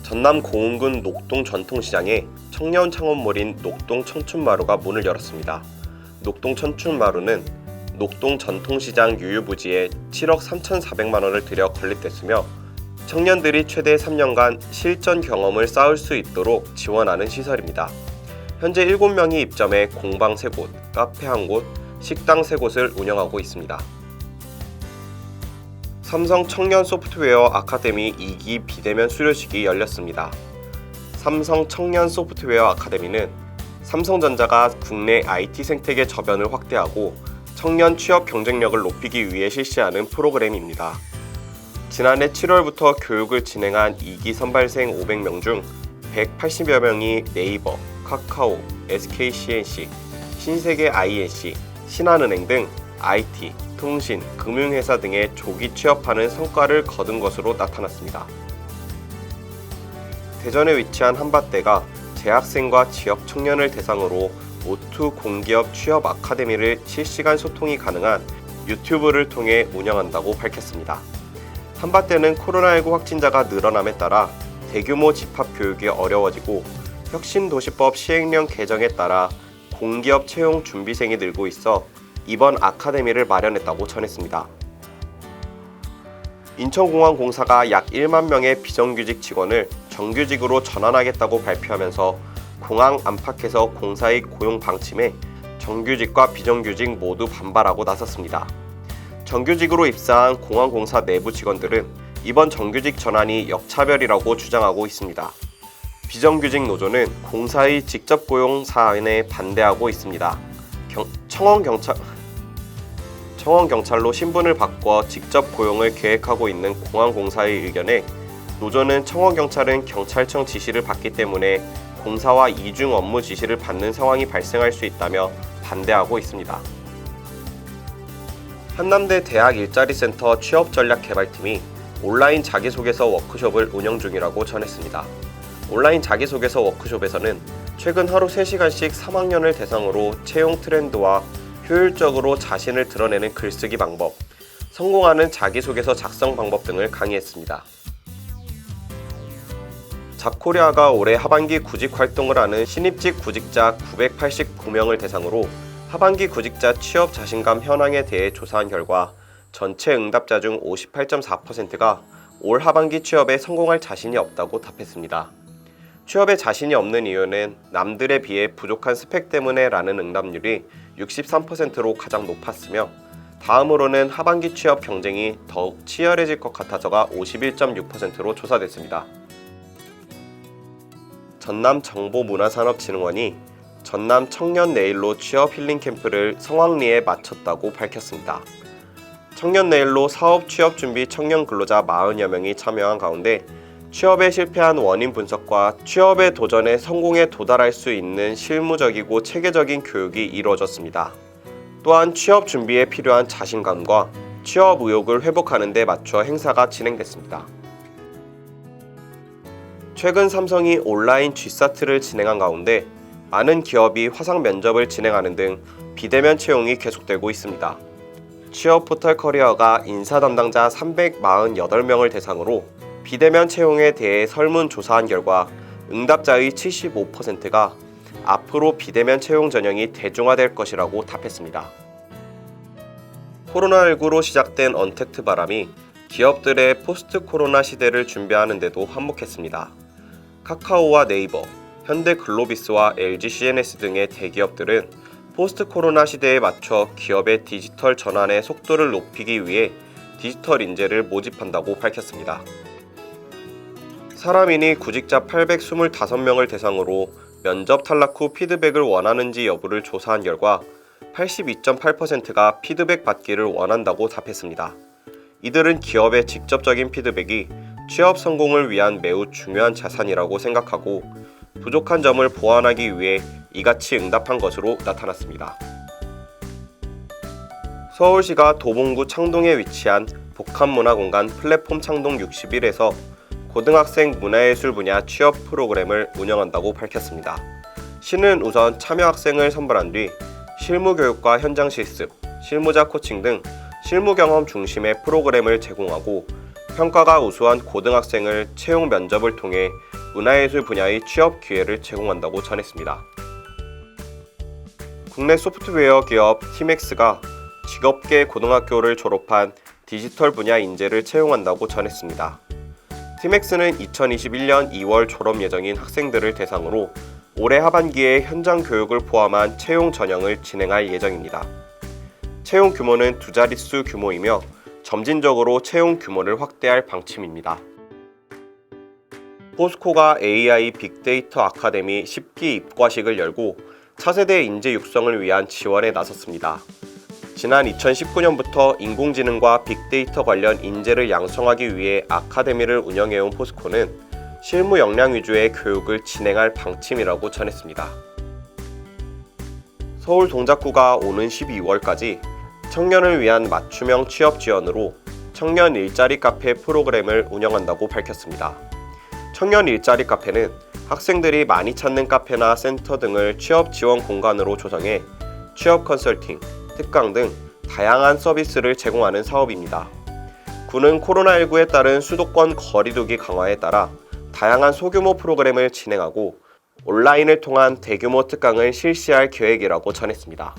전남 고흥군 녹동 전통시장에 청년 창업몰인 녹동 청춘마루가 문을 열었습니다. 녹동 청춘마루는 녹동 전통시장 유유부지에 7억 3,400만 원을 들여 건립됐으며 청년들이 최대 3년간 실전 경험을 쌓을 수 있도록 지원하는 시설입니다. 현재 7명이 입점해 공방 3곳, 카페 1곳, 식당 3곳을 운영하고 있습니다. 삼성 청년 소프트웨어 아카데미 2기 비대면 수료식이 열렸습니다. 삼성 청년 소프트웨어 아카데미는 삼성전자가 국내 IT 생태계 저변을 확대하고 청년 취업 경쟁력을 높이기 위해 실시하는 프로그램입니다. 지난해 7월부터 교육을 진행한 2기 선발생 500명 중 180여 명이 네이버, 카카오, SKCNC, 신세계 INC, 신한은행 등 IT, 통신, 금융회사 등에 조기 취업하는 성과를 거둔 것으로 나타났습니다. 대전에 위치한 한밭대가 재학생과 지역 청년을 대상으로 O2 공기업 취업 아카데미를 실시간 소통이 가능한 유튜브를 통해 운영한다고 밝혔습니다. 한밭대는 코로나19 확진자가 늘어남에 따라 대규모 집합 교육이 어려워지고 혁신도시법 시행령 개정에 따라 공기업 채용 준비생이 늘고 있어 이번 아카데미를 마련했다고 전했습니다. 인천공항공사가 약 1만 명의 비정규직 직원을 정규직으로 전환하겠다고 발표하면서 공항 안팎에서 공사의 고용 방침에 정규직과 비정규직 모두 반발하고 나섰습니다. 정규직으로 입사한 공항공사 내부 직원들은 이번 정규직 전환이 역차별이라고 주장하고 있습니다. 비정규직 노조는 공사의 직접 고용 사안에 반대하고 있습니다. 청원경찰로 신분을 바꿔 직접 고용을 계획하고 있는 공항공사의 의견에 노조는 청원경찰은 경찰청 지시를 받기 때문에 공사와 이중 업무 지시를 받는 상황이 발생할 수 있다며 반대하고 있습니다. 한남대 대학 일자리센터 취업전략개발팀이 온라인 자기소개서 워크숍을 운영 중이라고 전했습니다. 온라인 자기소개서 워크숍에서는 최근 하루 3시간씩 3학년을 대상으로 채용 트렌드와 효율적으로 자신을 드러내는 글쓰기 방법, 성공하는 자기소개서 작성 방법 등을 강의했습니다. 잡코리아가 올해 하반기 구직 활동을 하는 신입직 구직자 989명을 대상으로 하반기 구직자 취업 자신감 현황에 대해 조사한 결과 전체 응답자 중 58.4%가 올 하반기 취업에 성공할 자신이 없다고 답했습니다. 취업에 자신이 없는 이유는 남들에 비해 부족한 스펙 때문에 라는 응답률이 63%로 가장 높았으며 다음으로는 하반기 취업 경쟁이 더욱 치열해질 것 같아서가 51.6%로 조사됐습니다. 전남정보문화산업진흥원이 전남 청년 내일로 취업 힐링 캠프를 성황리에 마쳤다고 밝혔습니다. 청년 내일로 사업 취업 준비 청년 근로자 40여 명이 참여한 가운데 취업에 실패한 원인 분석과 취업의 도전에 성공에 도달할 수 있는 실무적이고 체계적인 교육이 이루어졌습니다. 또한 취업 준비에 필요한 자신감과 취업 의욕을 회복하는 데 맞춰 행사가 진행됐습니다. 최근 삼성이 온라인 G사트를 진행한 가운데 많은 기업이 화상 면접을 진행하는 등 비대면 채용이 계속되고 있습니다. 취업 포털 커리어가 인사 담당자 348명을 대상으로 비대면 채용에 대해 설문조사한 결과 응답자의 75%가 앞으로 비대면 채용 전형이 대중화될 것이라고 답했습니다. 코로나19로 시작된 언택트 바람이 기업들의 포스트 코로나 시대를 준비하는 데도 한몫했습니다. 카카오와 네이버, 현대글로비스와 LGCNS 등의 대기업들은 포스트 코로나 시대에 맞춰 기업의 디지털 전환의 속도를 높이기 위해 디지털 인재를 모집한다고 밝혔습니다. 사람인이 구직자 825명을 대상으로 면접 탈락 후 피드백을 원하는지 여부를 조사한 결과 82.8%가 피드백 받기를 원한다고 답했습니다. 이들은 기업의 직접적인 피드백이 취업 성공을 위한 매우 중요한 자산이라고 생각하고 부족한 점을 보완하기 위해 이같이 응답한 것으로 나타났습니다. 서울시가 도봉구 창동에 위치한 복합문화공간 플랫폼 창동 61에서 고등학생 문화예술 분야 취업 프로그램을 운영한다고 밝혔습니다. 시는 우선 참여 학생을 선발한 뒤 실무교육과 현장 실습, 실무자 코칭 등 실무 경험 중심의 프로그램을 제공하고 평가가 우수한 고등학생을 채용 면접을 통해 문화예술 분야의 취업 기회를 제공한다고 전했습니다. 국내 소프트웨어 기업 티맥스가 직업계 고등학교를 졸업한 디지털 분야 인재를 채용한다고 전했습니다. 티맥스는 2021년 2월 졸업 예정인 학생들을 대상으로 올해 하반기에 현장 교육을 포함한 채용 전형을 진행할 예정입니다. 채용 규모는 두 자릿수 규모이며 점진적으로 채용 규모를 확대할 방침입니다. 포스코가 AI 빅데이터 아카데미 10기 입과식을 열고 차세대 인재 육성을 위한 지원에 나섰습니다. 지난 2019년부터 인공지능과 빅데이터 관련 인재를 양성하기 위해 아카데미를 운영해온 포스코는 실무 역량 위주의 교육을 진행할 방침이라고 전했습니다. 서울동작구가 오는 12월까지 청년을 위한 맞춤형 취업 지원으로 청년 일자리 카페 프로그램을 운영한다고 밝혔습니다. 청년 일자리 카페는 학생들이 많이 찾는 카페나 센터 등을 취업 지원 공간으로 조성해 취업 컨설팅, 특강 등 다양한 서비스를 제공하는 사업입니다. 구는 코로나19에 따른 수도권 거리두기 강화에 따라 다양한 소규모 프로그램을 진행하고 온라인을 통한 대규모 특강을 실시할 계획이라고 전했습니다.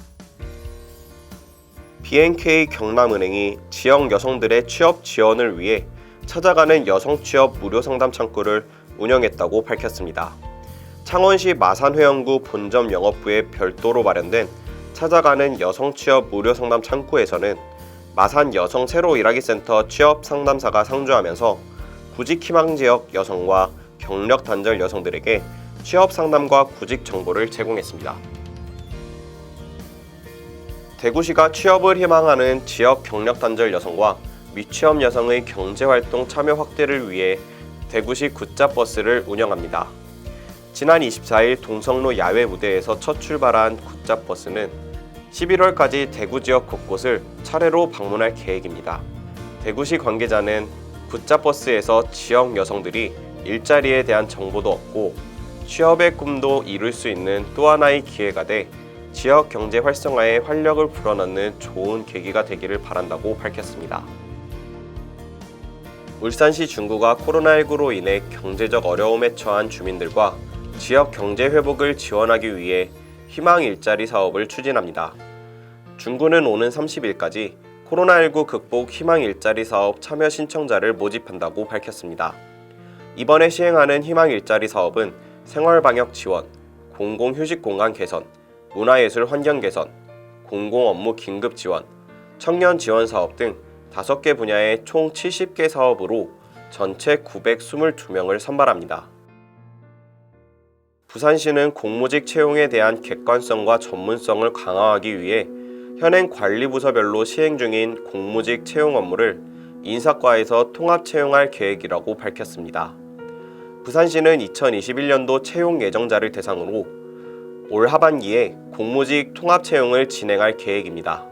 BNK 경남은행이 지역 여성들의 취업 지원을 위해 찾아가는 여성 취업 무료 상담 창구를 운영했다고 밝혔습니다. 창원시 마산회원구 본점 영업부에 별도로 마련된 찾아가는 여성 취업 무료 상담 창구에서는 마산 여성 새로 일하기 센터 취업 상담사가 상주하면서 구직 희망 지역 여성과 경력 단절 여성들에게 취업 상담과 구직 정보를 제공했습니다. 대구시가 취업을 희망하는 지역 경력 단절 여성과 미취업 여성의 경제활동 참여 확대를 위해 대구시 굿잡버스를 운영합니다. 지난 24일 동성로 야외 무대에서 첫 출발한 굿잡버스는 11월까지 대구 지역 곳곳을 차례로 방문할 계획입니다. 대구시 관계자는 굿잡버스에서 지역 여성들이 일자리에 대한 정보도 얻고 취업의 꿈도 이룰 수 있는 또 하나의 기회가 돼 지역 경제 활성화에 활력을 불어넣는 좋은 계기가 되기를 바란다고 밝혔습니다. 울산시 중구가 코로나19로 인해 경제적 어려움에 처한 주민들과 지역 경제 회복을 지원하기 위해 희망 일자리 사업을 추진합니다. 중구는 오는 30일까지 코로나19 극복 희망 일자리 사업 참여 신청자를 모집한다고 밝혔습니다. 이번에 시행하는 희망 일자리 사업은 생활방역 지원, 공공휴식 공간 개선, 문화예술 환경 개선, 공공업무 긴급 지원, 청년 지원 사업 등 5개 분야의 총 70개 사업으로 전체 922명을 선발합니다. 부산시는 공무직 채용에 대한 객관성과 전문성을 강화하기 위해 현행 관리부서별로 시행 중인 공무직 채용 업무를 인사과에서 통합 채용할 계획이라고 밝혔습니다. 부산시는 2021년도 채용 예정자를 대상으로 올 하반기에 공무직 통합 채용을 진행할 계획입니다.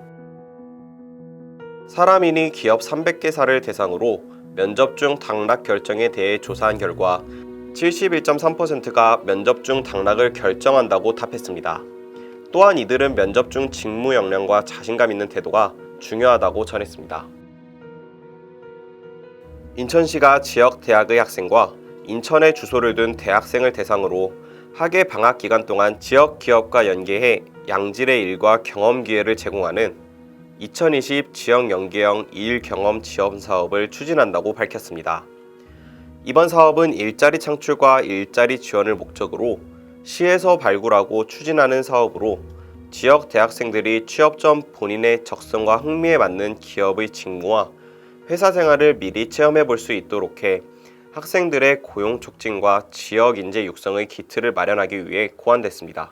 사람인이 기업 300개사를 대상으로 면접 중 당락 결정에 대해 조사한 결과 71.3%가 면접 중 당락을 결정한다고 답했습니다. 또한 이들은 면접 중 직무 역량과 자신감 있는 태도가 중요하다고 전했습니다. 인천시가 지역 대학의 학생과 인천에 주소를 둔 대학생을 대상으로 학예 방학 기간 동안 지역 기업과 연계해 양질의 일과 경험 기회를 제공하는 2020 지역 연계형 일 경험 지원 사업을 추진한다고 밝혔습니다. 이번 사업은 일자리 창출과 일자리 지원을 목적으로 시에서 발굴하고 추진하는 사업으로 지역 대학생들이 취업 전 본인의 적성과 흥미에 맞는 기업의 직무와 회사 생활을 미리 체험해 볼 수 있도록 해 학생들의 고용 촉진과 지역 인재 육성의 기틀을 마련하기 위해 고안됐습니다.